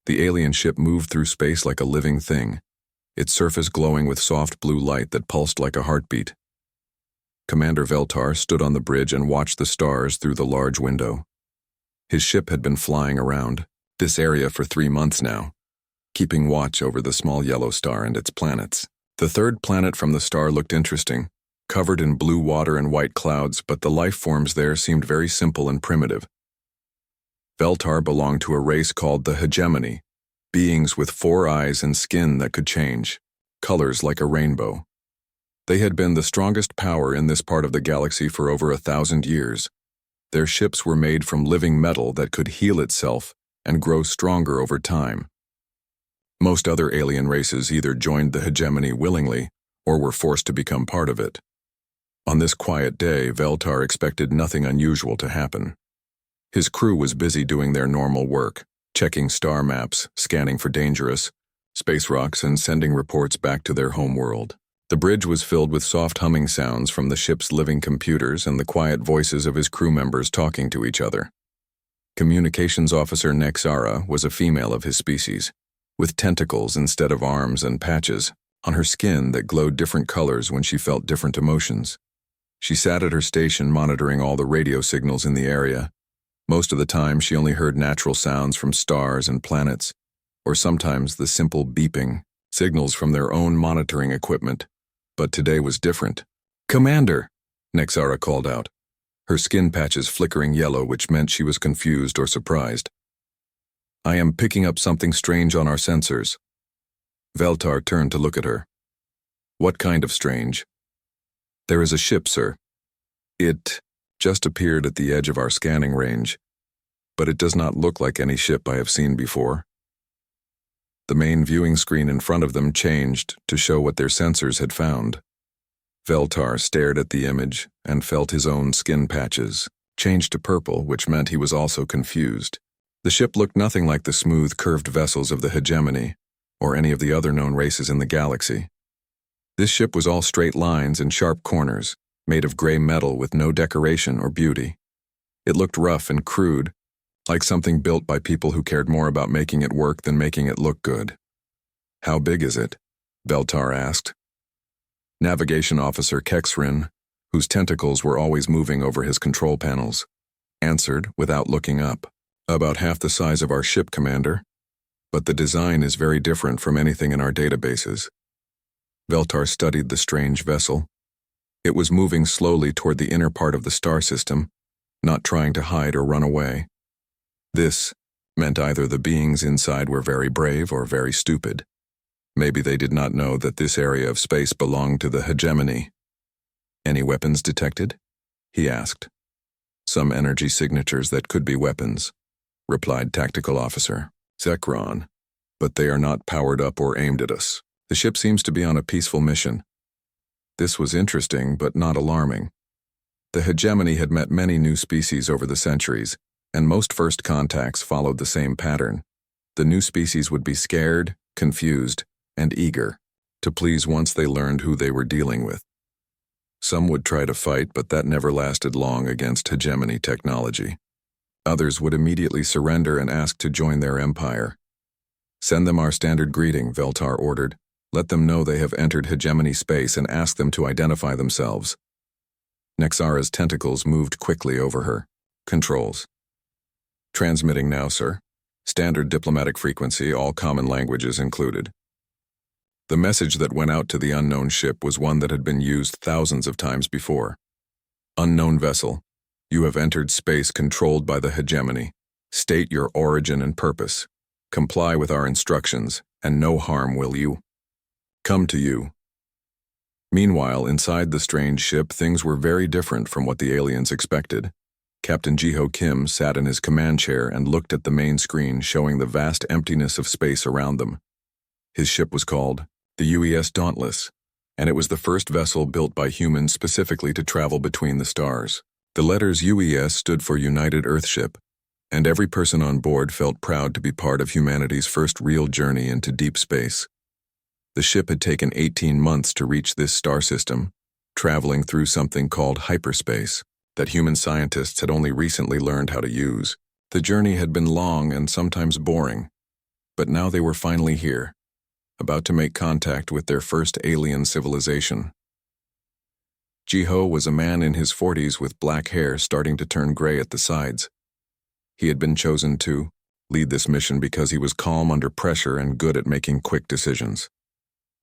The alien ship moved through space like a living thing, its surface glowing with soft blue light that pulsed like a heartbeat. Commander Veltar stood on the bridge and watched the stars through the large window. His ship had been flying around this area for 3 months now, keeping watch over the small yellow star and its planets. The third planet from the star looked interesting, covered in blue water and white clouds, but the life forms there seemed very simple and primitive. Veltar belonged to a race called the Hegemony, beings with 4 eyes and skin that could change, colors like a rainbow. They had been the strongest power in this part of the galaxy for over 1,000 years. Their ships were made from living metal that could heal itself and grow stronger over time. Most other alien races either joined the Hegemony willingly or were forced to become part of it. On this quiet day, Veltar expected nothing unusual to happen. His crew was busy doing their normal work, checking star maps, scanning for dangerous space rocks, and sending reports back to their home world. The bridge was filled with soft humming sounds from the ship's living computers and the quiet voices of his crew members talking to each other. Communications Officer Nexara was a female of his species, with tentacles instead of arms and patches on her skin that glowed different colors when she felt different emotions. She sat at her station monitoring all the radio signals in the area. Most of the time, she only heard natural sounds from stars and planets, or sometimes the simple beeping signals from their own monitoring equipment. But today was different. "Commander," Nexara called out, her skin patches flickering yellow, which meant she was confused or surprised. "I am picking up something strange on our sensors." Veltar turned to look at her. "What kind of strange?" "There is a ship, sir. It just appeared at the edge of our scanning range, but it does not look like any ship I have seen before." The main viewing screen in front of them changed to show what their sensors had found. Veltar stared at the image and felt his own skin patches change to purple, which meant he was also confused. The ship looked nothing like the smooth, curved vessels of the Hegemony or any of the other known races in the galaxy. This ship was all straight lines and sharp corners, made of gray metal with no decoration or beauty. It looked rough and crude, like something built by people who cared more about making it work than making it look good. "How big is it?" Veltar asked. Navigation Officer Kexrin, whose tentacles were always moving over his control panels, answered without looking up. "About half the size of our ship, Commander, but the design is very different from anything in our databases." Veltar studied the strange vessel. It was moving slowly toward the inner part of the star system, not trying to hide or run away. This meant either the beings inside were very brave or very stupid. Maybe they did not know that this area of space belonged to the Hegemony. "Any weapons detected?" he asked. "Some energy signatures that could be weapons," replied Tactical Officer Zekron, "but they are not powered up or aimed at us. The ship seems to be on a peaceful mission." This was interesting, but not alarming. The Hegemony had met many new species over the centuries, and most first contacts followed the same pattern. The new species would be scared, confused, and eager to please once they learned who they were dealing with. Some would try to fight, but that never lasted long against Hegemony technology. Others would immediately surrender and ask to join their empire. "Send them our standard greeting," Veltar ordered. "Let them know they have entered Hegemony space and ask them to identify themselves." Nexara's tentacles moved quickly over her. "Controls. Transmitting now, sir. Standard diplomatic frequency, all common languages included." The message that went out to the unknown ship was one that had been used thousands of times before. "Unknown vessel, you have entered space controlled by the Hegemony. State your origin and purpose. Comply with our instructions, and no harm will you come to you." Meanwhile, inside the strange ship, things were very different from what the aliens expected. Captain Jiho Kim sat in his command chair and looked at the main screen showing the vast emptiness of space around them. His ship was called the UES Dauntless, and it was the first vessel built by humans specifically to travel between the stars. The letters UES stood for United Earthship, and every person on board felt proud to be part of humanity's first real journey into deep space. The ship had taken 18 months to reach this star system, traveling through something called hyperspace that human scientists had only recently learned how to use. The journey had been long and sometimes boring, But now they were finally here, about to make contact with their first alien civilization. Jiho was a man in his 40s with black hair starting to turn gray at the sides. He had been chosen to lead this mission because he was calm under pressure and good at making quick decisions.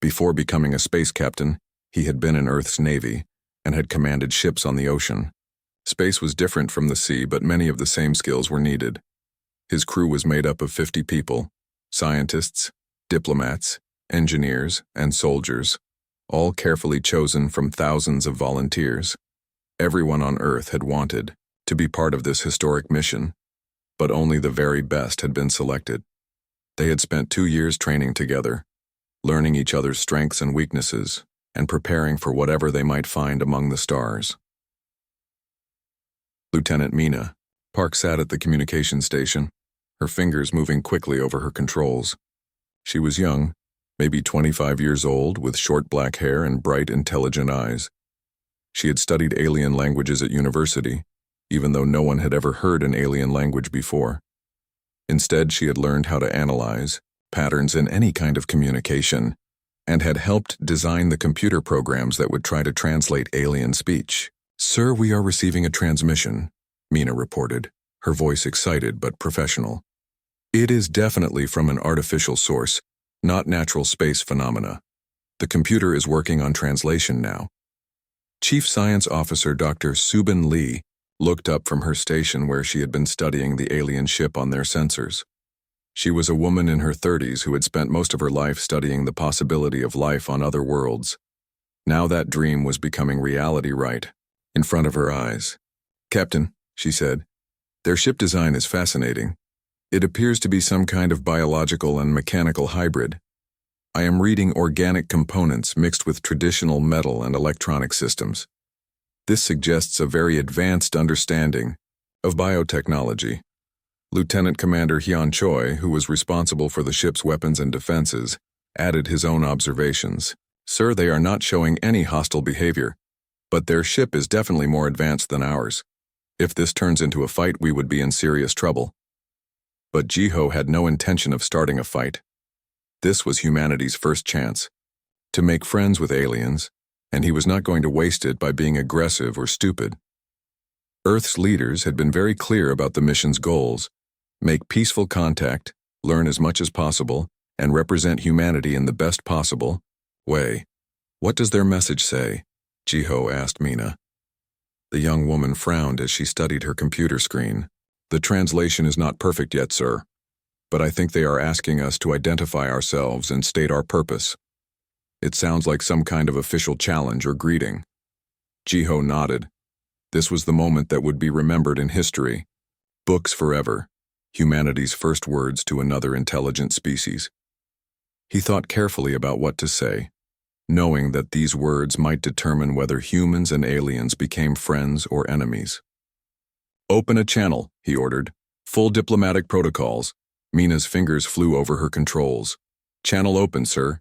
Before becoming a space captain, he had been in Earth's Navy and had commanded ships on the ocean. Space was different from the sea, but many of the same skills were needed. His crew was made up of 50 people, scientists, diplomats, engineers, and soldiers, all carefully chosen from thousands of volunteers. Everyone on Earth had wanted to be part of this historic mission, but only the very best had been selected. They had spent 2 years training together, learning each other's strengths and weaknesses, and preparing for whatever they might find among the stars. Lieutenant Mina, Park sat at the communication station, her fingers moving quickly over her controls. She was young, maybe 25 years old, with short black hair and bright, intelligent eyes. She had studied alien languages at university, even though no one had ever heard an alien language before. Instead, she had learned how to analyze patterns in any kind of communication, and had helped design the computer programs that would try to translate alien speech. "Sir, we are receiving a transmission," Mina reported, her voice excited but professional. "It is definitely from an artificial source, not natural space phenomena. The computer is working on translation now." Chief Science Officer Dr. Subin Lee looked up from her station where she had been studying the alien ship on their sensors. She was a woman in her 30s who had spent most of her life studying the possibility of life on other worlds. Now that dream was becoming reality right in front of her eyes. "Captain," she said, "their ship design is fascinating. It appears to be some kind of biological and mechanical hybrid. I am reading organic components mixed with traditional metal and electronic systems. This suggests a very advanced understanding of biotechnology." Lieutenant Commander Hyun Choi, who was responsible for the ship's weapons and defenses, added his own observations. "Sir, they are not showing any hostile behavior, but their ship is definitely more advanced than ours. If this turns into a fight, we would be in serious trouble." But Jiho had no intention of starting a fight. This was humanity's first chance to make friends with aliens, and he was not going to waste it by being aggressive or stupid. Earth's leaders had been very clear about the mission's goals: make peaceful contact, learn as much as possible, and represent humanity in the best possible way. "What does their message say?" Jiho asked Mina. The young woman frowned as she studied her computer screen. "The translation is not perfect yet, sir, but I think they are asking us to identify ourselves and state our purpose. It sounds like some kind of official challenge or greeting." Jiho nodded. This was the moment that would be remembered in history. Books forever. Humanity's first words to another intelligent species. He thought carefully about what to say, knowing that these words might determine whether humans and aliens became friends or enemies. "Open a channel," he ordered. "Full diplomatic protocols." Mina's fingers flew over her controls. "Channel open, sir."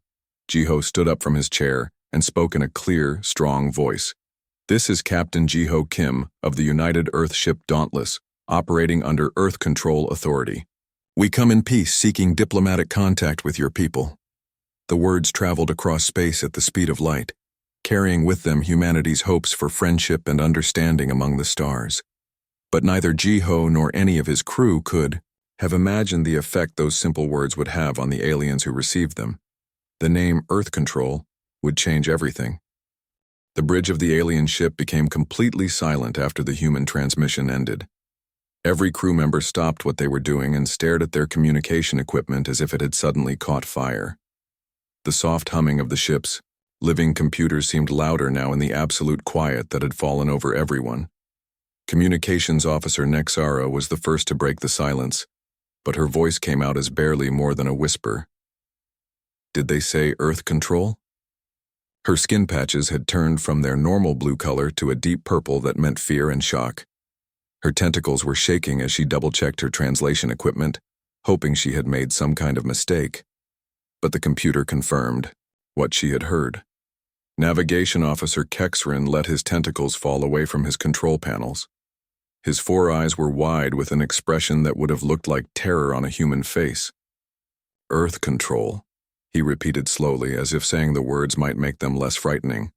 Jiho stood up from his chair and spoke in a clear, strong voice. "This is Captain Jiho Kim of the United Earth ship Dauntless, operating under Earth Control Authority. We come in peace, seeking diplomatic contact with your people." The words traveled across space at the speed of light, carrying with them humanity's hopes for friendship and understanding among the stars. But neither Jiho nor any of his crew could have imagined the effect those simple words would have on the aliens who received them. The name Earth Control would change everything. The bridge of the alien ship became completely silent after the human transmission ended. Every crew member stopped what they were doing and stared at their communication equipment as if it had suddenly caught fire. The soft humming of the ship's living computers seemed louder now in the absolute quiet that had fallen over everyone. Communications Officer Nexara was the first to break the silence, but her voice came out as barely more than a whisper. "Did they say Earth Control?" Her skin patches had turned from their normal blue color to a deep purple that meant fear and shock. Her tentacles were shaking as she double-checked her translation equipment, hoping she had made some kind of mistake. But the computer confirmed what she had heard. Navigation Officer Kexrin let his tentacles fall away from his control panels. His 4 eyes were wide with an expression that would have looked like terror on a human face. Earth control, he repeated slowly, as if saying the words might make them less frightening.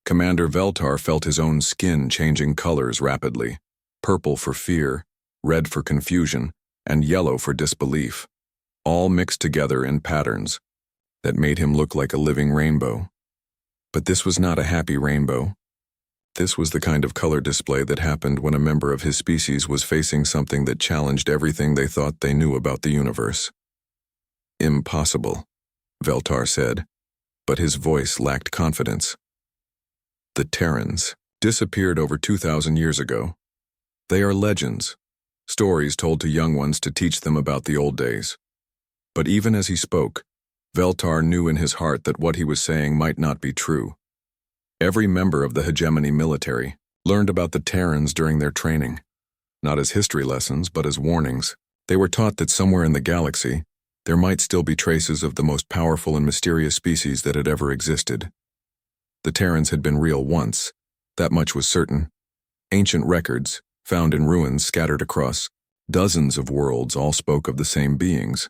Commander Veltar felt his own skin changing colors rapidly, purple for fear, red for confusion, and yellow for disbelief, all mixed together in patterns that made him look like a living rainbow. But this was not a happy rainbow. This was the kind of color display that happened when a member of his species was facing something that challenged everything they thought they knew about the universe. Impossible, Veltar said, but his voice lacked confidence. The Terrans disappeared over 2,000 years ago. They are legends, stories told to young ones to teach them about the old days. But even as he spoke, Veltar knew in his heart that what he was saying might not be true. Every member of the hegemony military learned about the Terrans during their training, not as history lessons, but as warnings. They were taught that somewhere in the galaxy, there might still be traces of the most powerful and mysterious species that had ever existed. The Terrans had been real once, that much was certain. Ancient records, found in ruins scattered across dozens of worlds, all spoke of the same beings.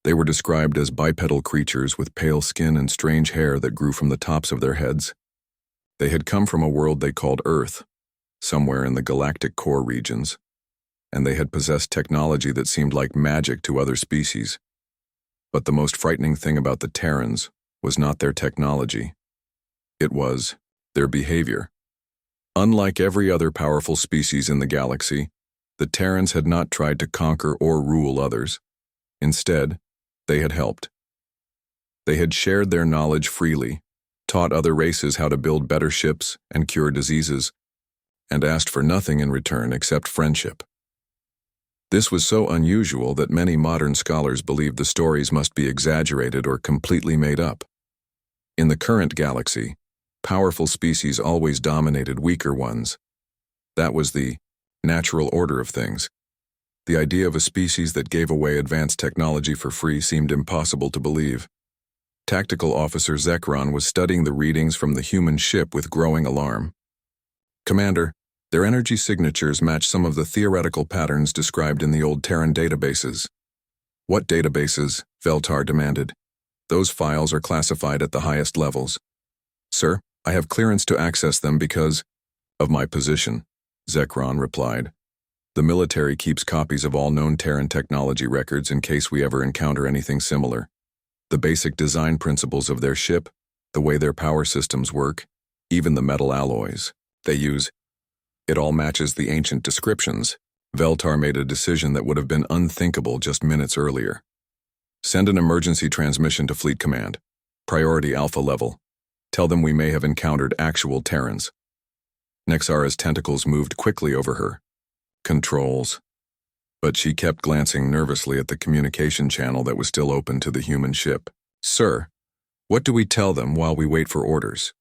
They were described as bipedal creatures with pale skin and strange hair that grew from the tops of their heads. They had come from a world they called Earth, somewhere in the galactic core regions, and they had possessed technology that seemed like magic to other species. But the most frightening thing about the Terrans was not their technology. It was their behavior. Unlike every other powerful species in the galaxy, the Terrans had not tried to conquer or rule others. Instead, they had helped. They had shared their knowledge freely, taught other races how to build better ships and cure diseases, and asked for nothing in return except friendship. This was so unusual that many modern scholars believed the stories must be exaggerated or completely made up. In the current galaxy, powerful species always dominated weaker ones. That was the natural order of things. The idea of a species that gave away advanced technology for free seemed impossible to believe. Tactical Officer Zekron was studying the readings from the human ship with growing alarm. Commander, their energy signatures match some of the theoretical patterns described in the old Terran databases. What databases? Veltar demanded. Those files are classified at the highest levels. Sir, I have clearance to access them because of my position, Zekron replied. The military keeps copies of all known Terran technology records in case we ever encounter anything similar. The basic design principles of their ship, the way their power systems work, even the metal alloys they use. It all matches the ancient descriptions. Veltar made a decision that would have been unthinkable just minutes earlier. Send an emergency transmission to Fleet Command. Priority Alpha level. Tell them we may have encountered actual Terrans. Nexara's tentacles moved quickly over her. Controls. But she kept glancing nervously at the communication channel that was still open to the human ship. Sir, what do we tell them while we wait for orders?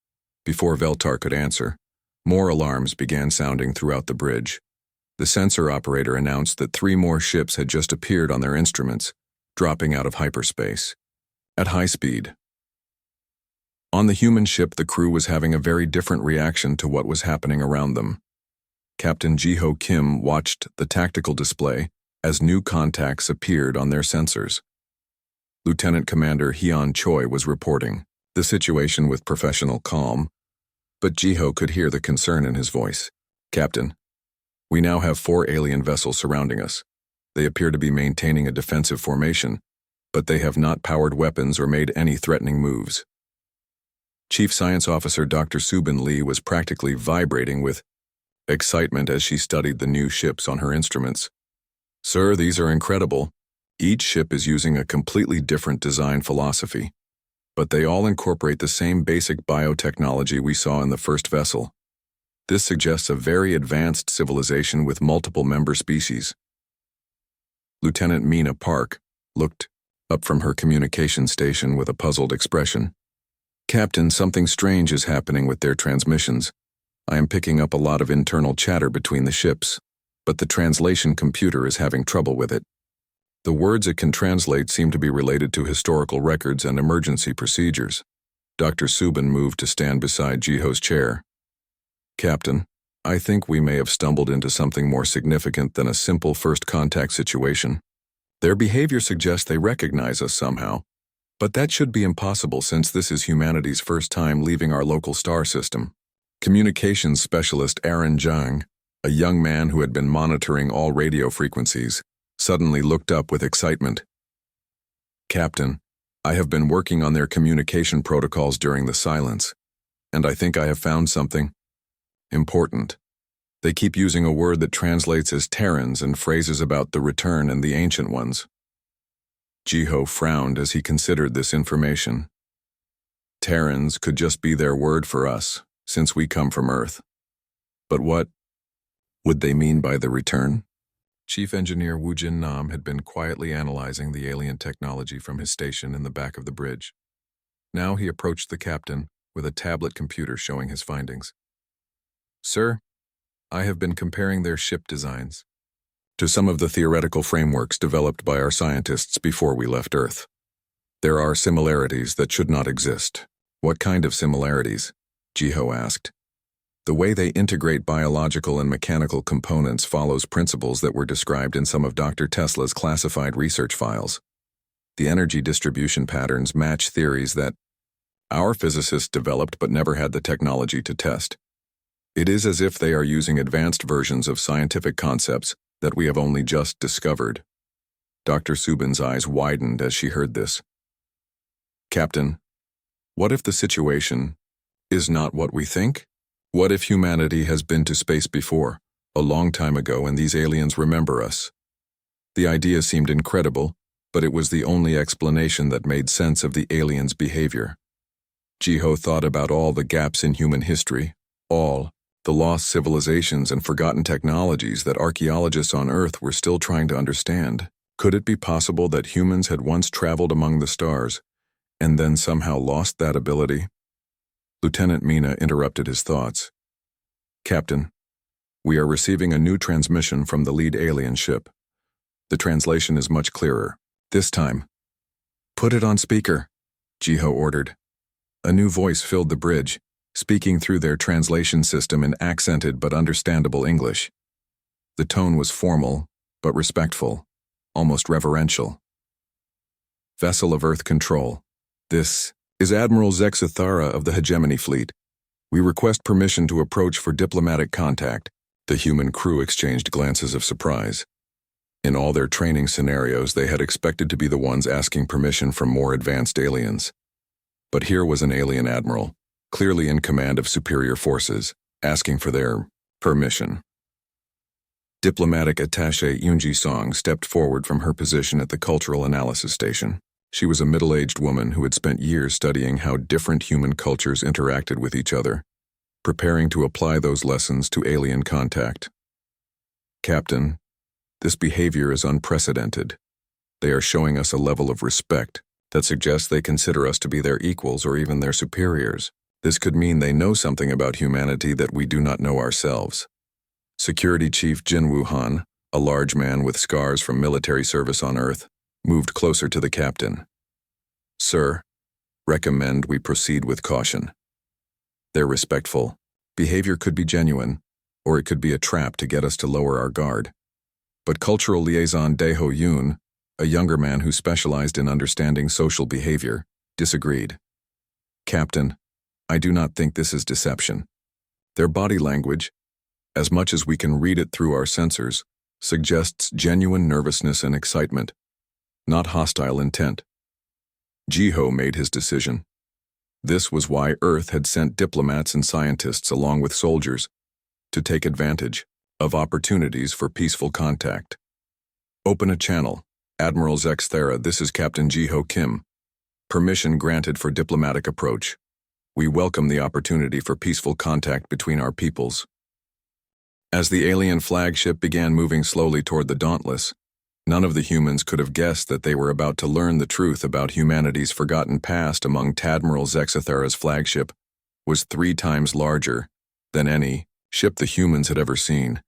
Before Veltar could answer, more alarms began sounding throughout the bridge. The sensor operator announced that 3 more ships had just appeared on their instruments, dropping out of hyperspace. At high speed. On the human ship, the crew was having a very different reaction to what was happening around them. Captain Jiho Kim watched the tactical display as new contacts appeared on their sensors. Lieutenant Commander Hyun Choi was reporting the situation with professional calm, but Jiho could hear the concern in his voice. Captain, we now have 4 alien vessels surrounding us. They appear to be maintaining a defensive formation, but they have not powered weapons or made any threatening moves. Chief Science Officer Dr. Subin Lee was practically vibrating with excitement as she studied the new ships on her instruments. Sir, these are incredible. Each ship is using a completely different design philosophy, but they all incorporate the same basic biotechnology we saw in the first vessel. This suggests a very advanced civilization with multiple member species. Lieutenant Mina Park looked up from her communication station with a puzzled expression. Captain, something strange is happening with their transmissions. I am picking up a lot of internal chatter between the ships, but the translation computer is having trouble with it. The words it can translate seem to be related to historical records and emergency procedures. Dr. Subin moved to stand beside Jiho's chair. Captain, I think we may have stumbled into something more significant than a simple first contact situation. Their behavior suggests they recognize us somehow, but that should be impossible since this is humanity's first time leaving our local star system. Communications specialist Aaron Zhang, a young man who had been monitoring all radio frequencies, suddenly looked up with excitement. "Captain, I have been working on their communication protocols during the silence, and I think I have found something important. They keep using a word that translates as Terrans and phrases about the return and the ancient ones." Jiho frowned as he considered this information. Terrans could just be their word for us, since we come from Earth. But what would they mean by the return? Chief Engineer Wu Jin Nam had been quietly analyzing the alien technology from his station in the back of the bridge. Now he approached the captain with a tablet computer showing his findings. "Sir, I have been comparing their ship designs to some of the theoretical frameworks developed by our scientists before we left Earth. There are similarities that should not exist." "What kind of similarities?" Jiho asked. "The way they integrate biological and mechanical components follows principles that were described in some of Dr. Tesla's classified research files. The energy distribution patterns match theories that our physicists developed but never had the technology to test. It is as if they are using advanced versions of scientific concepts that we have only just discovered." Dr. Subin's eyes widened as she heard this. "Captain, what if the situation is not what we think? What if humanity has been to space before, a long time ago, and these aliens remember us?" The idea seemed incredible, but it was the only explanation that made sense of the aliens' behavior. Jiho thought about all the gaps in human history, all the lost civilizations and forgotten technologies that archaeologists on Earth were still trying to understand. Could it be possible that humans had once traveled among the stars, and then somehow lost that ability? Lieutenant Mina interrupted his thoughts. "Captain, we are receiving a new transmission from the lead alien ship. The translation is much clearer. This time." "Put it on speaker," Jiho ordered. A new voice filled the bridge, speaking through their translation system in accented but understandable English. The tone was formal, but respectful, almost reverential. "Vessel of Earth Control. This is Admiral Zexathara of the Hegemony Fleet. We request permission to approach for diplomatic contact." The human crew exchanged glances of surprise. In all their training scenarios, they had expected to be the ones asking permission from more advanced aliens. But here was an alien admiral, clearly in command of superior forces, asking for their permission. Diplomatic attaché Yunji Song stepped forward from her position at the Cultural Analysis Station. She was a middle-aged woman who had spent years studying how different human cultures interacted with each other, preparing to apply those lessons to alien contact. "Captain, this behavior is unprecedented. They are showing us a level of respect that suggests they consider us to be their equals or even their superiors. This could mean they know something about humanity that we do not know ourselves." Security Chief Jin Wuhan, a large man with scars from military service on Earth, moved closer to the captain. "Sir, recommend we proceed with caution. Their respectful behavior could be genuine, or it could be a trap to get us to lower our guard." But Cultural Liaison Daeho Yoon, a younger man who specialized in understanding social behavior, disagreed. "Captain, I do not think this is deception. Their body language, as much as we can read it through our sensors, suggests genuine nervousness and excitement, not hostile intent." Jiho made his decision. This was why Earth had sent diplomats and scientists along with soldiers to take advantage of opportunities for peaceful contact. "Open a channel. Admiral Zexthera, this is Captain Jiho Kim. Permission granted for diplomatic approach. We welcome the opportunity for peaceful contact between our peoples." As the alien flagship began moving slowly toward the Dauntless, none of the humans could have guessed that they were about to learn the truth about humanity's forgotten past. Admiral Zexathera's flagship was 3 times larger than any ship the humans had ever seen,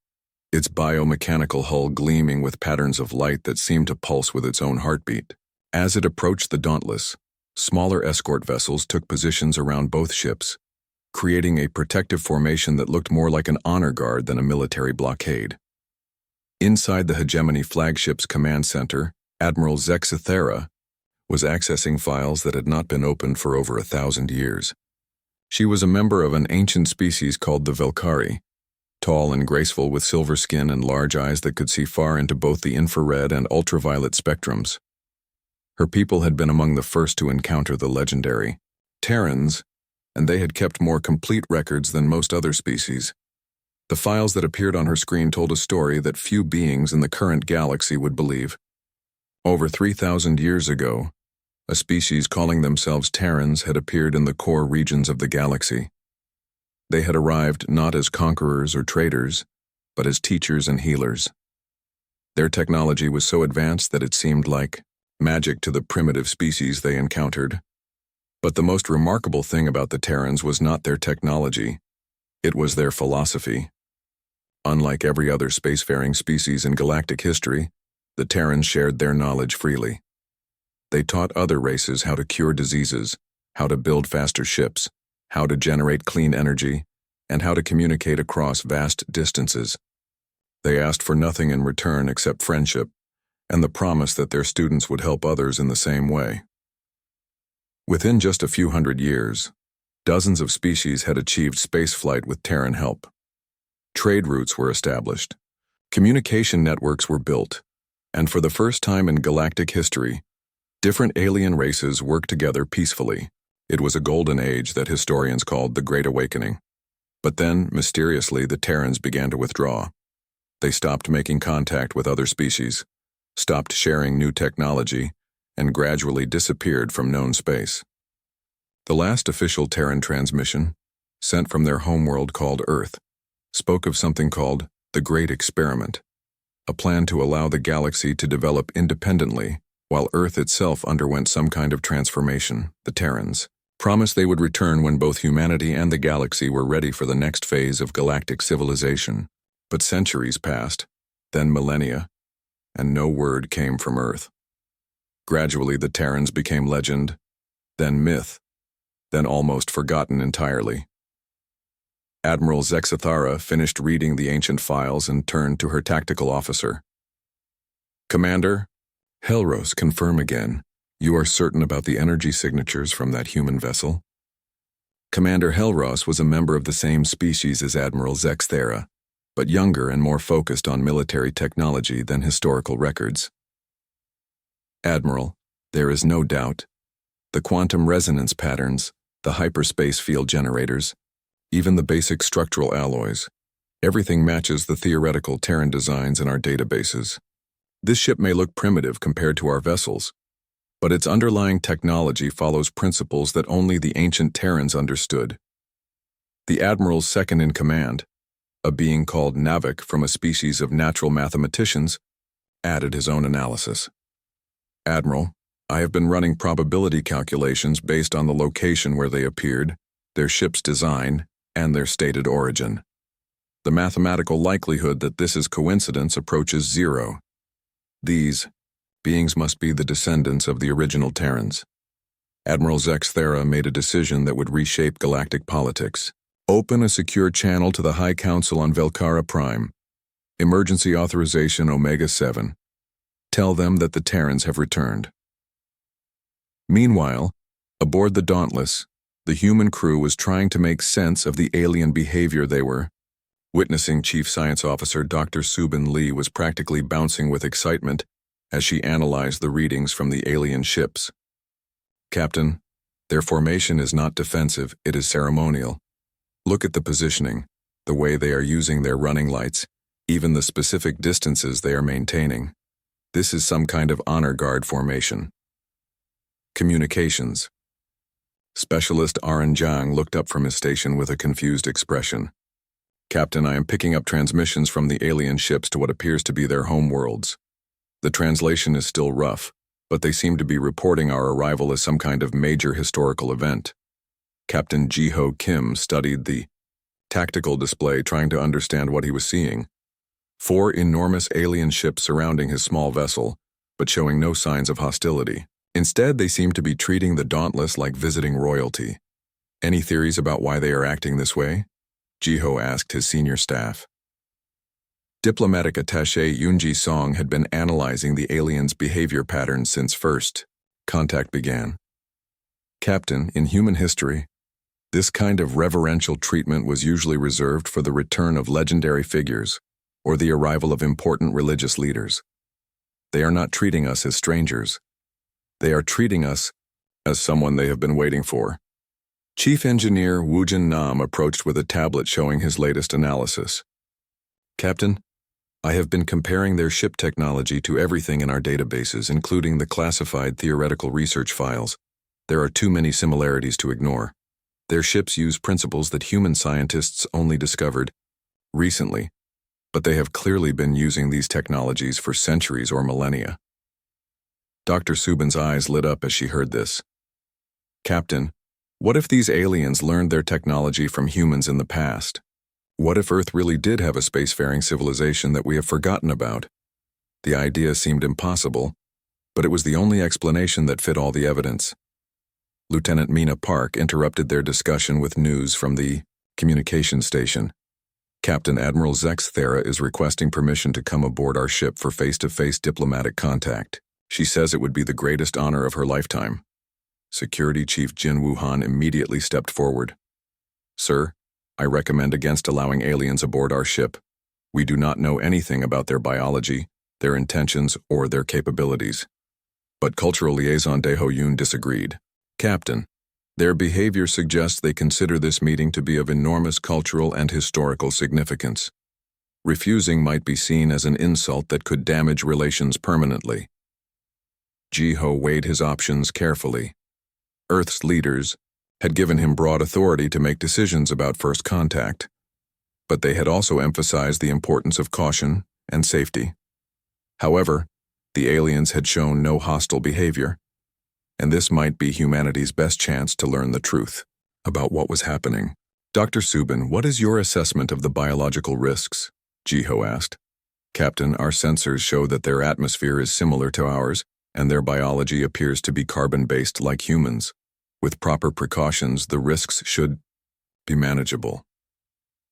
its biomechanical hull gleaming with patterns of light that seemed to pulse with its own heartbeat. As it approached the Dauntless, smaller escort vessels took positions around both ships, creating a protective formation that looked more like an honor guard than a military blockade. Inside the Hegemony flagship's command center, Admiral Zexithera was accessing files that had not been opened for over 1,000 years. She was a member of an ancient species called the Velkari, tall and graceful with silver skin and large eyes that could see far into both the infrared and ultraviolet spectrums. Her people had been among the first to encounter the legendary Terrans, and they had kept more complete records than most other species. The files that appeared on her screen told a story that few beings in the current galaxy would believe. Over 3,000 years ago, a species calling themselves Terrans had appeared in the core regions of the galaxy. They had arrived not as conquerors or traders, but as teachers and healers. Their technology was so advanced that it seemed like magic to the primitive species they encountered. But the most remarkable thing about the Terrans was not their technology, it was their philosophy. Unlike every other spacefaring species in galactic history, the Terrans shared their knowledge freely. They taught other races how to cure diseases, how to build faster ships, how to generate clean energy, and how to communicate across vast distances. They asked for nothing in return except friendship, and the promise that their students would help others in the same way. Within just a few hundred years, dozens of species had achieved spaceflight with Terran help. Trade routes were established, communication networks were built, and for the first time in galactic history, different alien races worked together peacefully. It was a golden age that historians called the Great Awakening. But then, mysteriously, the Terrans began to withdraw. They stopped making contact with other species, stopped sharing new technology, and gradually disappeared from known space. The last official Terran transmission, sent from their homeworld called Earth, spoke of something called the Great Experiment, a plan to allow the galaxy to develop independently while Earth itself underwent some kind of transformation. The Terrans promised they would return when both humanity and the galaxy were ready for the next phase of galactic civilization. But centuries passed, then millennia, and no word came from Earth. Gradually, the Terrans became legend, then myth, then almost forgotten entirely. Admiral Zexithara finished reading the ancient files and turned to her tactical officer. "Commander, Helros, confirm again. You are certain about the energy signatures from that human vessel?" Commander Helros was a member of the same species as Admiral Zexithara, but younger and more focused on military technology than historical records. "Admiral, there is no doubt. The quantum resonance patterns, the hyperspace field generators, even the basic structural alloys, everything matches the theoretical Terran designs in our databases. This ship may look primitive compared to our vessels, but its underlying technology follows principles that only the ancient Terrans understood." The Admiral's second-in-command, a being called Navik from a species of natural mathematicians, added his own analysis. "Admiral, I have been running probability calculations based on the location where they appeared, their ship's design, and their stated origin. The mathematical likelihood that this is coincidence approaches 0. These beings must be the descendants of the original Terrans." Admiral Zexithara made a decision that would reshape galactic politics. "Open a secure channel to the High Council on SciFiPrime. Emergency authorization Omega-7. Tell them that the Terrans have returned." Meanwhile, aboard the Dauntless, the human crew was trying to make sense of the alien behavior they were witnessing. Chief Science Officer Dr. Subin Lee was practically bouncing with excitement as she analyzed the readings from the alien ships. "Captain, their formation is not defensive, it is ceremonial. Look at the positioning, the way they are using their running lights, even the specific distances they are maintaining. This is some kind of honor guard formation." Communications. Specialist Aran Jiang looked up from his station with a confused expression. "Captain, I am picking up transmissions from the alien ships to what appears to be their home worlds. The translation is still rough, but they seem to be reporting our arrival as some kind of major historical event." Captain Ji-Ho Kim studied the tactical display, trying to understand what he was seeing. 4 enormous alien ships surrounding his small vessel, but showing no signs of hostility. Instead, they seemed to be treating the Dauntless like visiting royalty. "Any theories about why they are acting this way?" Ji-Ho asked his senior staff. Diplomatic attaché Yoonji Song had been analyzing the aliens' behavior patterns since first contact began. Captain, in human history, this kind of reverential treatment was usually reserved for the return of legendary figures or the arrival of important religious leaders. They are not treating us as strangers. They are treating us as someone they have been waiting for. Chief Engineer Woojin Nam approached with a tablet showing his latest analysis. Captain, I have been comparing their ship technology to everything in our databases, including the classified theoretical research files. There are too many similarities to ignore. Their ships use principles that human scientists only discovered recently, but they have clearly been using these technologies for centuries or millennia. Dr. Subin's eyes lit up as she heard this. Captain, what if these aliens learned their technology from humans in the past? What if Earth really did have a spacefaring civilization that we have forgotten about? The idea seemed impossible, but it was the only explanation that fit all the evidence. Lieutenant Mina Park interrupted their discussion with news from the communication station. Captain Admiral Zex Thera is requesting permission to come aboard our ship for face-to-face diplomatic contact. She says it would be the greatest honor of her lifetime. Security Chief Jin Wuhan immediately stepped forward. Sir, I recommend against allowing aliens aboard our ship. We do not know anything about their biology, their intentions, or their capabilities. But Cultural Liaison Dae Ho Yoon disagreed. Captain, their behavior suggests they consider this meeting to be of enormous cultural and historical significance. Refusing might be seen as an insult that could damage relations permanently. Ji-ho weighed his options carefully. Earth's leaders had given him broad authority to make decisions about first contact, but they had also emphasized the importance of caution and safety. However, the aliens had shown no hostile behavior, and this might be humanity's best chance to learn the truth about what was happening. Dr. Subin, what is your assessment of the biological risks? Ji-ho asked. Captain, our sensors show that their atmosphere is similar to ours, and their biology appears to be carbon-based like humans. With proper precautions, the risks should be manageable.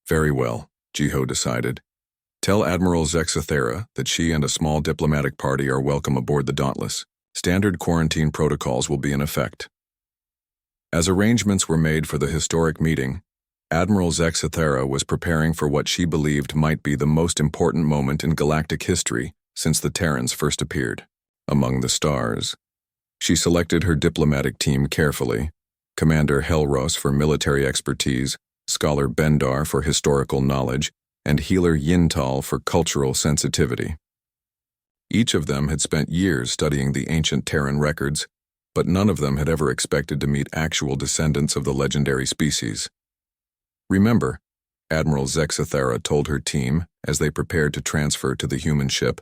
Very well, Ji-ho decided. Tell Admiral Zexathera that she and a small diplomatic party are welcome aboard the Dauntless. Standard quarantine protocols will be in effect. As arrangements were made for the historic meeting, Admiral Zexathera was preparing for what she believed might be the most important moment in galactic history since the Terrans first appeared. Among the stars, she selected her diplomatic team carefully, Commander Helros for military expertise, Scholar Bendar for historical knowledge, and Healer Yintal for cultural sensitivity. Each of them had spent years studying the ancient Terran records, but none of them had ever expected to meet actual descendants of the legendary species. Remember, Admiral Zexathera told her team as they prepared to transfer to the human ship,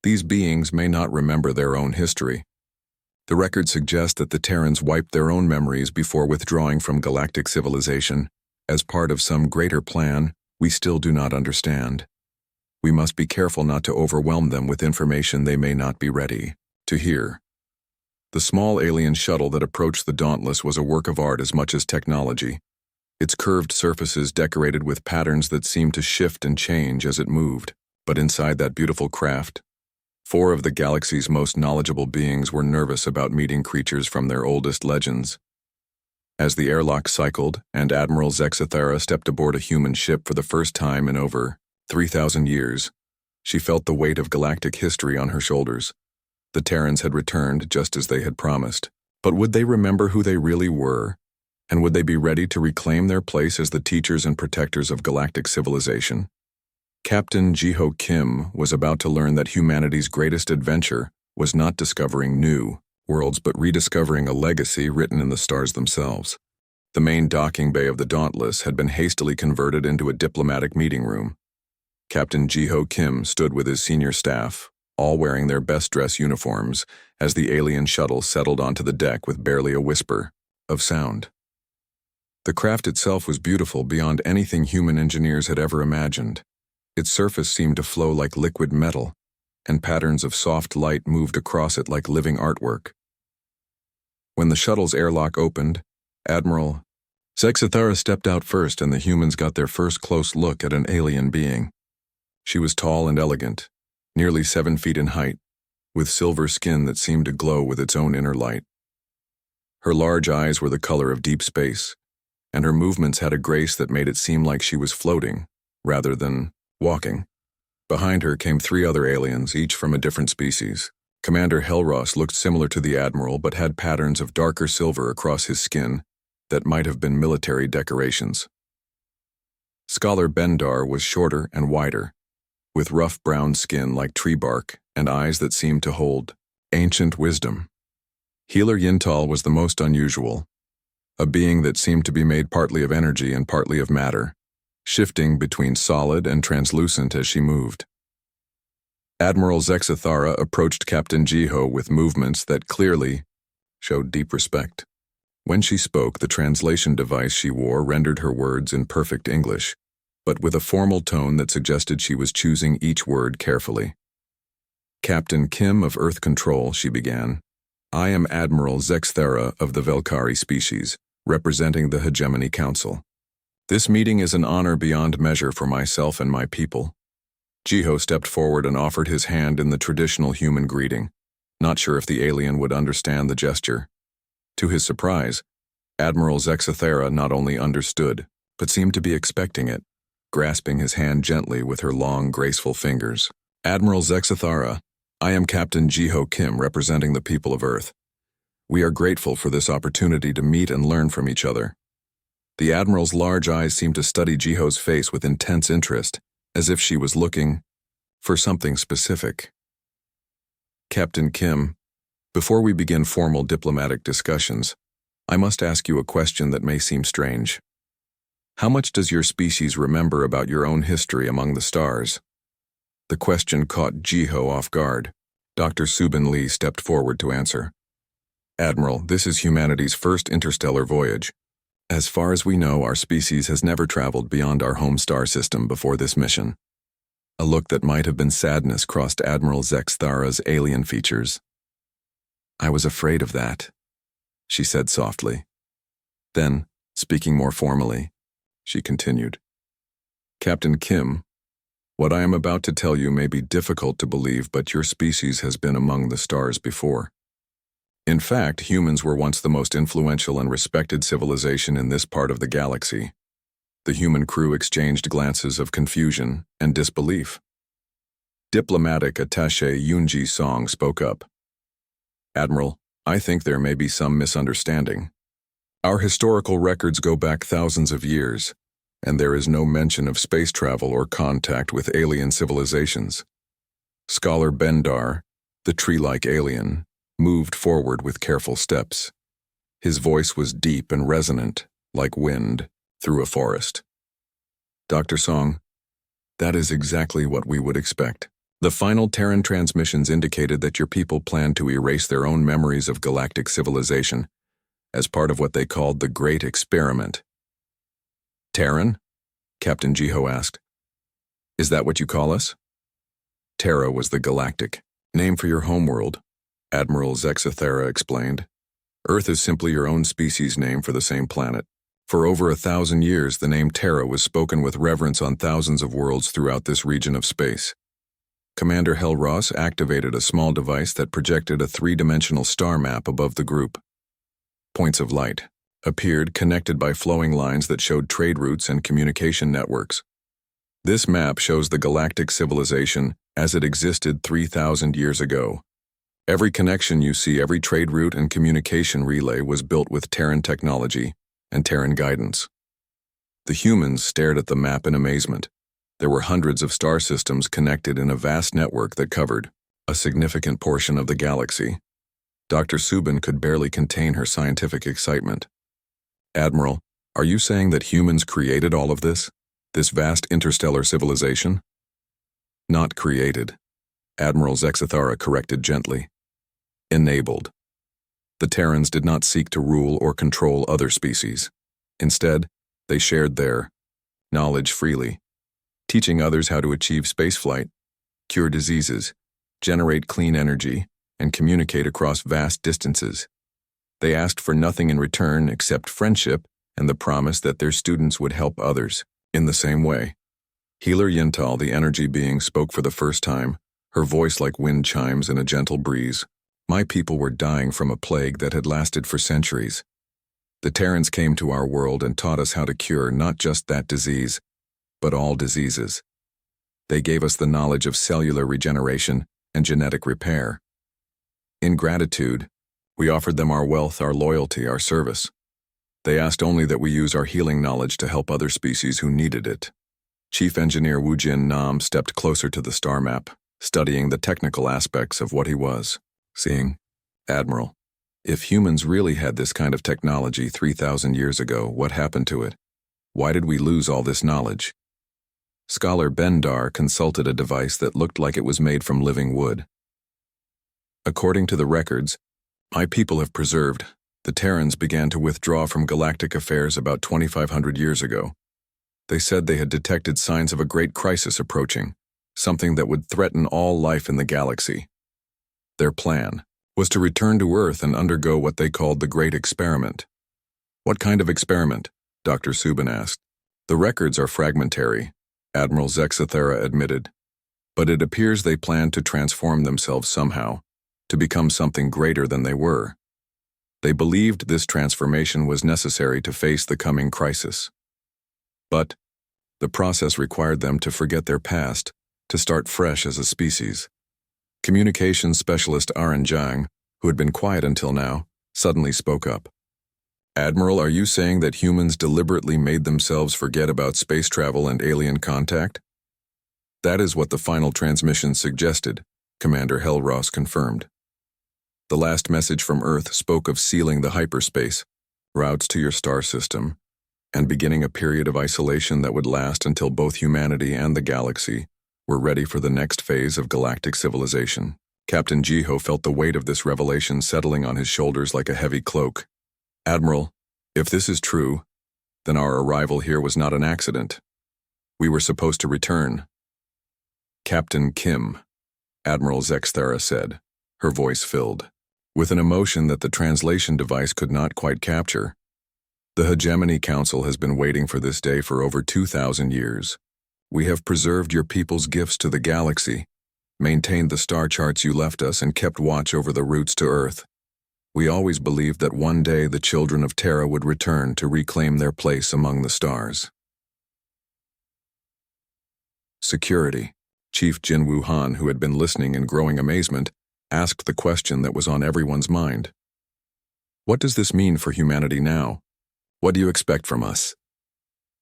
these beings may not remember their own history. The records suggest that the Terrans wiped their own memories before withdrawing from galactic civilization as part of some greater plan we still do not understand. We must be careful not to overwhelm them with information they may not be ready to hear. The small alien shuttle that approached the Dauntless was a work of art as much as technology, its curved surfaces decorated with patterns that seemed to shift and change as it moved. But inside that beautiful craft, 4 of the galaxy's most knowledgeable beings were nervous about meeting creatures from their oldest legends. As the airlock cycled and Admiral Zexathera stepped aboard a human ship for the first time in over 3,000 years, she felt the weight of galactic history on her shoulders. The Terrans had returned just as they had promised. But would they remember who they really were? And would they be ready to reclaim their place as the teachers and protectors of galactic civilization? Captain Ji-ho Kim was about to learn that humanity's greatest adventure was not discovering new worlds but rediscovering a legacy written in the stars themselves. The main docking bay of the Dauntless had been hastily converted into a diplomatic meeting room. Captain Ji-ho Kim stood with his senior staff, all wearing their best-dress uniforms, as the alien shuttle settled onto the deck with barely a whisper of sound. The craft itself was beautiful beyond anything human engineers had ever imagined. Its surface seemed to flow like liquid metal, and patterns of soft light moved across it like living artwork. When the shuttle's airlock opened, Admiral Zexathera stepped out first and the humans got their first close look at an alien being. She was tall and elegant, nearly 7 feet in height, with silver skin that seemed to glow with its own inner light. Her large eyes were the color of deep space, and her movements had a grace that made it seem like she was floating, rather than walking. Behind her came 3 other aliens, each from a different species. Commander Helros looked similar to the Admiral but had patterns of darker silver across his skin that might have been military decorations. Scholar Bendar was shorter and wider, with rough brown skin like tree bark and eyes that seemed to hold ancient wisdom. Healer Yintal was the most unusual, a being that seemed to be made partly of energy and partly of matter, shifting between solid and translucent as she moved. Admiral Zexathara approached Captain Jiho with movements that clearly showed deep respect. When she spoke, the translation device she wore rendered her words in perfect English, but with a formal tone that suggested she was choosing each word carefully. Captain Kim of Earth Control, she began. I am Admiral Zexthara of the Velkari species, representing the Hegemony Council. This meeting is an honor beyond measure for myself and my people. Jiho stepped forward and offered his hand in the traditional human greeting, not sure if the alien would understand the gesture. To his surprise, Admiral Zexathara not only understood, but seemed to be expecting it, grasping his hand gently with her long, graceful fingers. Admiral Zexathara, I am Captain Jiho Kim representing the people of Earth. We are grateful for this opportunity to meet and learn from each other. The Admiral's large eyes seemed to study Jiho's face with intense interest, as if she was looking for something specific. Captain Kim, before we begin formal diplomatic discussions, I must ask you a question that may seem strange. How much does your species remember about your own history among the stars? The question caught Jiho off guard. Dr. Subin Lee stepped forward to answer. Admiral, this is humanity's first interstellar voyage. As far as we know, our species has never traveled beyond our home star system before this mission. A look that might have been sadness crossed Admiral Zexthara's alien features. I was afraid of that, she said softly. Then, speaking more formally, she continued. Captain Kim, what I am about to tell you may be difficult to believe, but your species has been among the stars before. In fact, humans were once the most influential and respected civilization in this part of the galaxy. The human crew exchanged glances of confusion and disbelief. Diplomatic attaché Yunji Song spoke up. Admiral, I think there may be some misunderstanding. Our historical records go back thousands of years, and there is no mention of space travel or contact with alien civilizations. Scholar Bendar, the tree-like alien, moved forward with careful steps. His voice was deep and resonant, like wind through a forest. Dr. Song, that is exactly what we would expect. The final Terran transmissions indicated that your people planned to erase their own memories of galactic civilization as part of what they called the Great Experiment. Terran? Captain Jiho asked. Is that what you call us? Terra was the galactic name for your homeworld, Admiral Zexathara explained. Earth is simply your own species name for the same planet. For over 1,000 years, the name Terra was spoken with reverence on thousands of worlds throughout this region of space. Commander Helros activated a small device that projected a 3-dimensional star map above the group. Points of light appeared connected by flowing lines that showed trade routes and communication networks. This map shows the galactic civilization as it existed 3,000 years ago. Every connection you see, every trade route and communication relay was built with Terran technology and Terran guidance. The humans stared at the map in amazement. There were hundreds of star systems connected in a vast network that covered a significant portion of the galaxy. Dr. Subin could barely contain her scientific excitement. Admiral, are you saying that humans created all of this vast interstellar civilization? Not created, Admiral Zexathara corrected gently. Enabled. The Terrans did not seek to rule or control other species. Instead, they shared their knowledge freely, teaching others how to achieve spaceflight, cure diseases, generate clean energy, and communicate across vast distances. They asked for nothing in return except friendship and the promise that their students would help others in the same way. Healer Yintal, the energy being, spoke for the first time, her voice like wind chimes in a gentle breeze. My people were dying from a plague that had lasted for centuries. The Terrans came to our world and taught us how to cure not just that disease, but all diseases. They gave us the knowledge of cellular regeneration and genetic repair. In gratitude, we offered them our wealth, our loyalty, our service. They asked only that we use our healing knowledge to help other species who needed it. Chief Engineer Wu Jin Nam stepped closer to the star map, studying the technical aspects of what he was seeing. Admiral, if humans really had this kind of technology 3,000 years ago, what happened to it? Why did we lose all this knowledge? Scholar Bendar consulted a device that looked like it was made from living wood. According to the records my people have preserved, the Terrans began to withdraw from galactic affairs about 2,500 years ago. They said they had detected signs of a great crisis approaching, something that would threaten all life in the galaxy. Their plan was to return to Earth and undergo what they called the Great Experiment. What kind of experiment? Dr. Subin asked. The records are fragmentary, Admiral Zexathera admitted, but it appears they planned to transform themselves somehow, to become something greater than they were. They believed this transformation was necessary to face the coming crisis. But the process required them to forget their past, to start fresh as a species. Communications specialist Aran Zhang, who had been quiet until now, suddenly spoke up. Admiral, are you saying that humans deliberately made themselves forget about space travel and alien contact? That is what the final transmission suggested, Commander Helros confirmed. The last message from Earth spoke of sealing the hyperspace, routes to your star system, and beginning a period of isolation that would last until both humanity and the galaxy were ready for the next phase of galactic civilization. Captain Jiho felt the weight of this revelation settling on his shoulders like a heavy cloak. Admiral, if this is true, then our arrival here was not an accident. We were supposed to return. Captain Kim, Admiral Zexthera said, her voice filled with an emotion that the translation device could not quite capture. The Hegemony Council has been waiting for this day for over 2,000 years. We have preserved your people's gifts to the galaxy, maintained the star charts you left us, and kept watch over the routes to Earth. We always believed that one day the children of Terra would return to reclaim their place among the stars. Security. Chief Jin Wuhan, who had been listening in growing amazement, asked the question that was on everyone's mind. What does this mean for humanity now? What do you expect from us?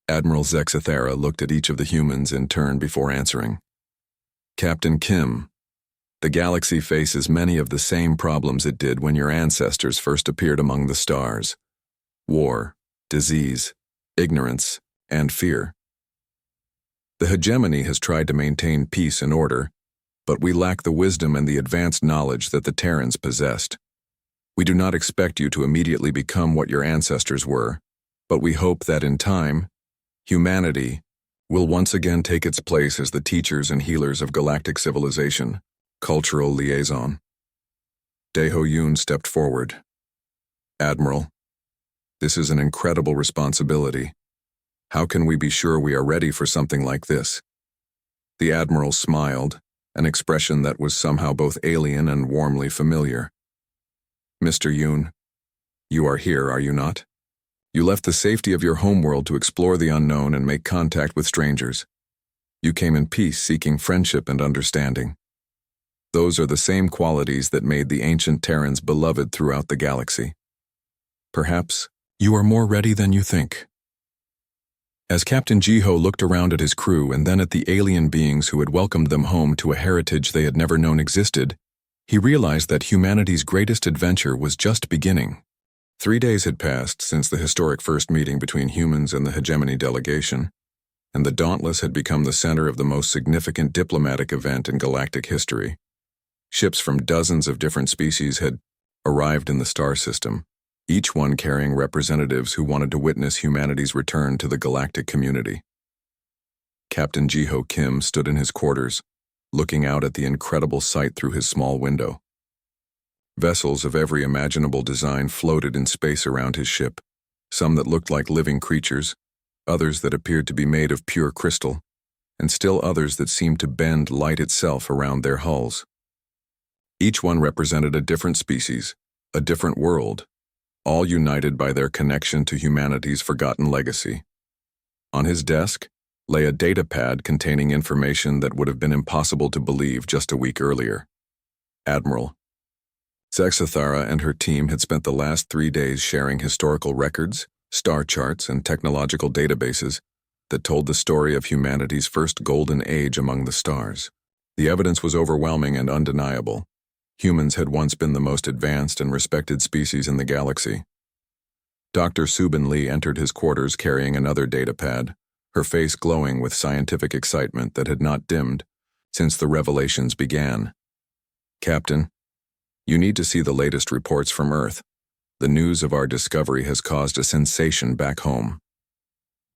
Admiral Zexathera looked at each of the humans in turn before answering. Captain Kim, the galaxy faces many of the same problems it did when your ancestors first appeared among the stars. War, disease, ignorance, and fear. The hegemony has tried to maintain peace and order, but we lack the wisdom and the advanced knowledge that the Terrans possessed. We do not expect you to immediately become what your ancestors were, but we hope that in time, humanity will once again take its place as the teachers and healers of galactic civilization, cultural liaison. Daeho Yoon stepped forward. Admiral, this is an incredible responsibility. How can we be sure we are ready for something like this? The Admiral smiled, an expression that was somehow both alien and warmly familiar. Mr. Yoon, you are here, are you not? You left the safety of your homeworld to explore the unknown and make contact with strangers. You came in peace, seeking friendship and understanding. Those are the same qualities that made the ancient Terrans beloved throughout the galaxy. Perhaps you are more ready than you think. As Captain Jiho looked around at his crew and then at the alien beings who had welcomed them home to a heritage they had never known existed, he realized that humanity's greatest adventure was just beginning. 3 days had passed since the historic first meeting between humans and the hegemony delegation, and the Dauntless had become the center of the most significant diplomatic event in galactic history. Ships from dozens of different species had arrived in the star system, each one carrying representatives who wanted to witness humanity's return to the galactic community. Captain Jiho Kim stood in his quarters, looking out at the incredible sight through his small window. Vessels of every imaginable design floated in space around his ship, some that looked like living creatures, others that appeared to be made of pure crystal, and still others that seemed to bend light itself around their hulls. Each one represented a different species, a different world, all united by their connection to humanity's forgotten legacy. On his desk lay a data pad containing information that would have been impossible to believe just a week earlier. Admiral Zexathara and her team had spent the last 3 days sharing historical records, star charts, and technological databases that told the story of humanity's first golden age among the stars. The evidence was overwhelming and undeniable. Humans had once been the most advanced and respected species in the galaxy. Dr. Subin Lee entered his quarters carrying another data pad, her face glowing with scientific excitement that had not dimmed since the revelations began. "Captain, you need to see the latest reports from Earth. The news of our discovery has caused a sensation back home."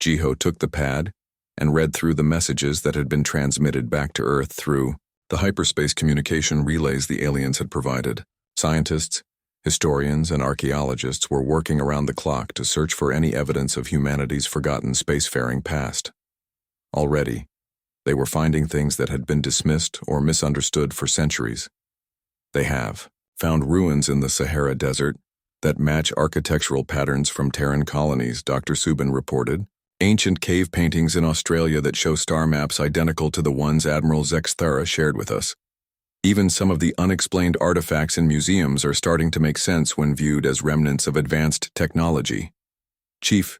Jiho took the pad and read through the messages that had been transmitted back to Earth through the hyperspace communication relays the aliens had provided. Scientists, historians, and archaeologists were working around the clock to search for any evidence of humanity's forgotten spacefaring past. Already, they were finding things that had been dismissed or misunderstood for centuries. They have found ruins in the Sahara Desert that match architectural patterns from Terran colonies, Dr. Subin reported. Ancient cave paintings in Australia that show star maps identical to the ones Admiral Zexathara shared with us. Even some of the unexplained artifacts in museums are starting to make sense when viewed as remnants of advanced technology. Chief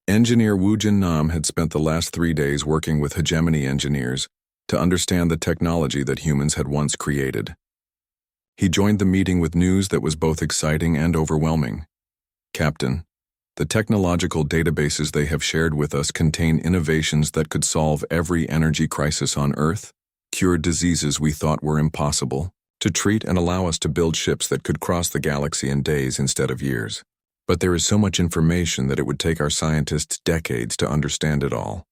Engineer Wu Jin Nam had spent the last 3 days working with hegemony engineers to understand the technology that humans had once created. He joined the meeting with news that was both exciting and overwhelming. "Captain, the technological databases they have shared with us contain innovations that could solve every energy crisis on Earth, cure diseases we thought were impossible to treat, and allow us to build ships that could cross the galaxy in days instead of years. But there is so much information that it would take our scientists decades to understand it all."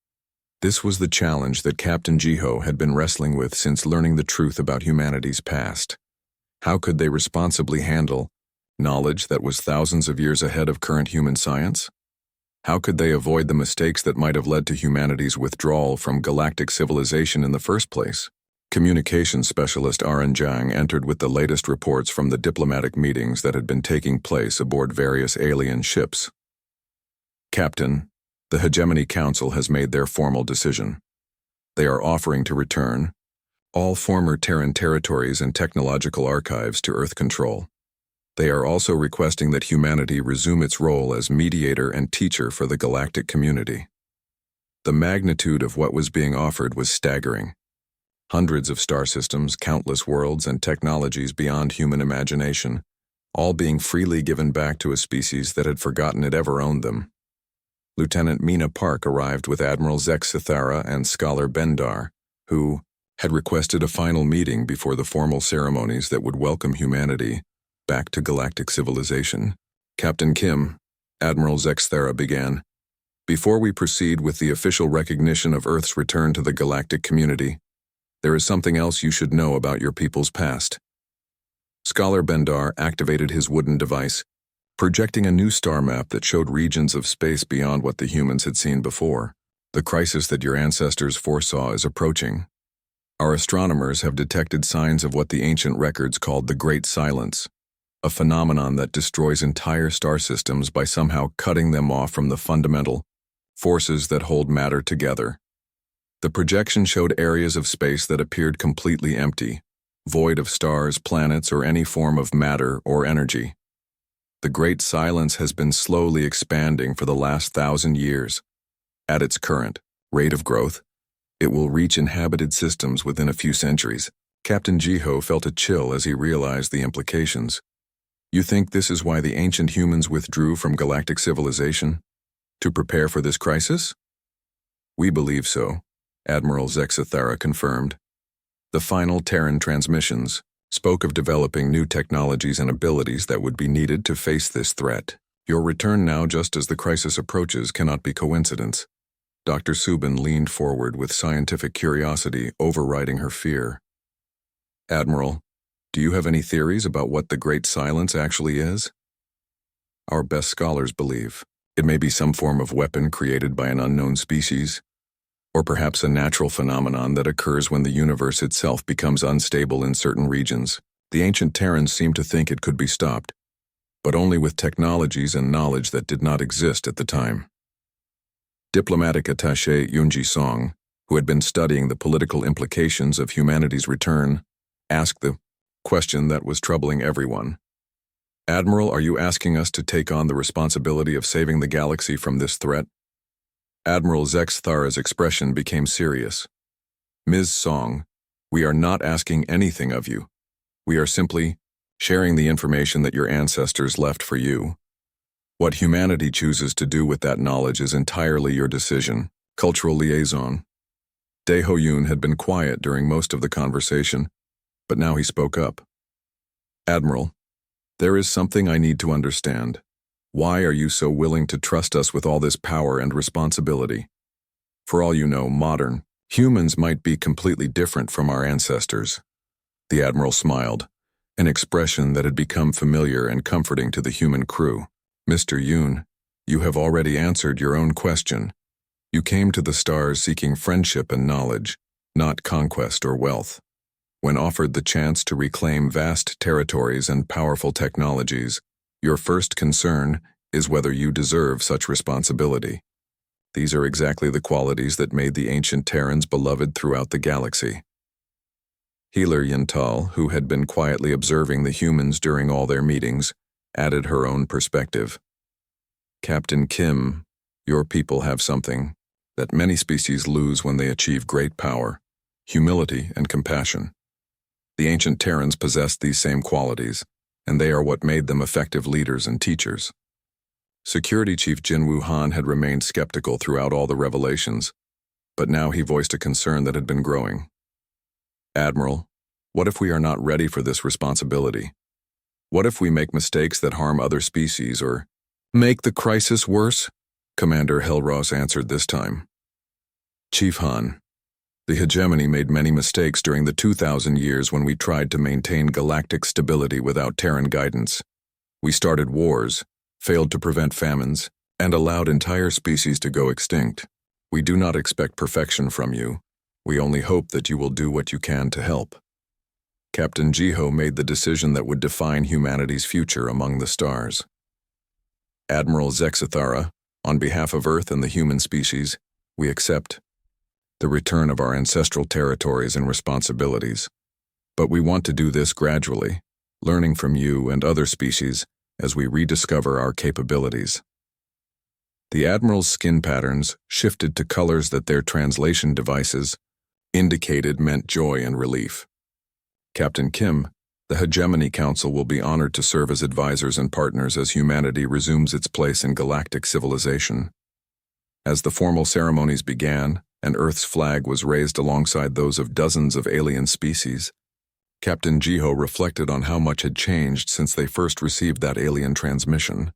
This was the challenge that Captain Jiho had been wrestling with since learning the truth about humanity's past. How could they responsibly handle knowledge that was thousands of years ahead of current human science? How could they avoid the mistakes that might have led to humanity's withdrawal from galactic civilization in the first place? Communications specialist Aran Zhang entered with the latest reports from the diplomatic meetings that had been taking place aboard various alien ships. "Captain, the Hegemony Council has made their formal decision. They are offering to return all former Terran territories and technological archives to Earth control. They are also requesting that humanity resume its role as mediator and teacher for the galactic community." The magnitude of what was being offered was staggering. Hundreds of star systems, countless worlds, and technologies beyond human imagination, all being freely given back to a species that had forgotten it ever owned them. Lieutenant Mina Park arrived with Admiral Zexathara and Scholar Bendar, who had requested a final meeting before the formal ceremonies that would welcome humanity back to galactic civilization. "Captain Kim," Admiral Zexathara began, "before we proceed with the official recognition of Earth's return to the galactic community, there is something else you should know about your people's past." Scholar Bendar activated his wooden device, projecting a new star map that showed regions of space beyond what the humans had seen before. "The crisis that your ancestors foresaw is approaching. Our astronomers have detected signs of what the ancient records called the Great Silence, a phenomenon that destroys entire star systems by somehow cutting them off from the fundamental forces that hold matter together. The projection showed areas of space that appeared completely empty, void of stars, planets, or any form of matter or energy. The Great Silence has been slowly expanding for the last 1,000 years. At its current rate of growth, it will reach inhabited systems within a few centuries." Captain Jiho felt a chill as he realized the implications. "You think this is why the ancient humans withdrew from galactic civilization? To prepare for this crisis?" "We believe so," Admiral Zexathara confirmed. The final Terran transmissions spoke of developing new technologies and abilities that would be needed to face this threat. "Your return now, just as the crisis approaches, cannot be coincidence." Dr. Subin leaned forward with scientific curiosity overriding her fear. "Admiral, do you have any theories about what the Great Silence actually is?" "Our best scholars believe it may be some form of weapon created by an unknown species, or perhaps a natural phenomenon that occurs when the universe itself becomes unstable in certain regions. The ancient Terrans seemed to think it could be stopped, but only with technologies and knowledge that did not exist at the time. Diplomatic attaché Yunji Song, who had been studying the political implications of humanity's return, asked the question that was troubling everyone. "Admiral, are you asking us to take on the responsibility of saving the galaxy from this threat?" Admiral Zexthara's expression became serious. "Ms. Song, we are not asking anything of you. We are simply sharing the information that your ancestors left for you. What humanity chooses to do with that knowledge is entirely your decision." Cultural liaison. Dae Ho-yoon had been quiet during most of the conversation, but now he spoke up. "Admiral, there is something I need to understand. Why are you so willing to trust us with all this power and responsibility? For all you know, modern humans might be completely different from our ancestors." The Admiral smiled, an expression that had become familiar and comforting to the human crew. "Mr. Yoon, you have already answered your own question. You came to the stars seeking friendship and knowledge, not conquest or wealth. When offered the chance to reclaim vast territories and powerful technologies, your first concern is whether you deserve such responsibility. These are exactly the qualities that made the ancient Terrans beloved throughout the galaxy." Healer Yintal, who had been quietly observing the humans during all their meetings, added her own perspective. "Captain Kim, your people have something that many species lose when they achieve great power: humility and compassion. The ancient Terrans possessed these same qualities, and they are what made them effective leaders and teachers." Security Chief Jin Woo-han had remained skeptical throughout all the revelations, but now he voiced a concern that had been growing. "Admiral, what if we are not ready for this responsibility? What if we make mistakes that harm other species or make the crisis worse?" Commander Helros answered this time. "Chief Han, the hegemony made many mistakes during the 2,000 years when we tried to maintain galactic stability without Terran guidance. We started wars, failed to prevent famines, and allowed entire species to go extinct. We do not expect perfection from you. We only hope that you will do what you can to help." Captain Jiho made the decision that would define humanity's future among the stars. "Admiral Zexthara, on behalf of Earth and the human species, we accept the return of our ancestral territories and responsibilities. But we want to do this gradually, learning from you and other species as we rediscover our capabilities." The Admiral's skin patterns shifted to colors that their translation devices indicated meant joy and relief. "Captain Kim, the Hegemony Council will be honored to serve as advisors and partners as humanity resumes its place in galactic civilization." As the formal ceremonies began, and Earth's flag was raised alongside those of dozens of alien species, Captain Jiho reflected on how much had changed since they first received that alien transmission.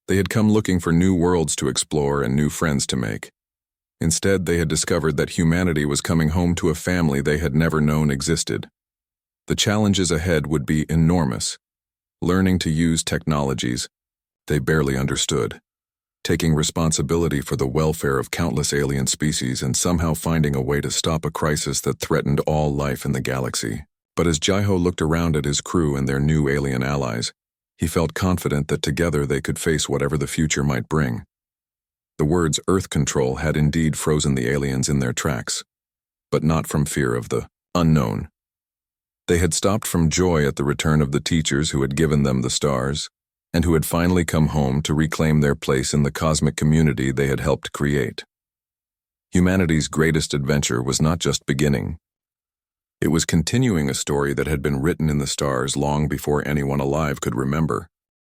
They had come looking for new worlds to explore and new friends to make. Instead, they had discovered that humanity was coming home to a family they had never known existed. The challenges ahead would be enormous. Learning to use technologies they barely understood, taking responsibility for the welfare of countless alien species, and somehow finding a way to stop a crisis that threatened all life in the galaxy. But as Jiho looked around at his crew and their new alien allies, he felt confident that together they could face whatever the future might bring. The words Earth Control had indeed frozen the aliens in their tracks, but not from fear of the unknown. They had stopped from joy at the return of the teachers who had given them the stars, and who had finally come home to reclaim their place in the cosmic community they had helped create. Humanity's greatest adventure was not just beginning. It was continuing a story that had been written in the stars long before anyone alive could remember.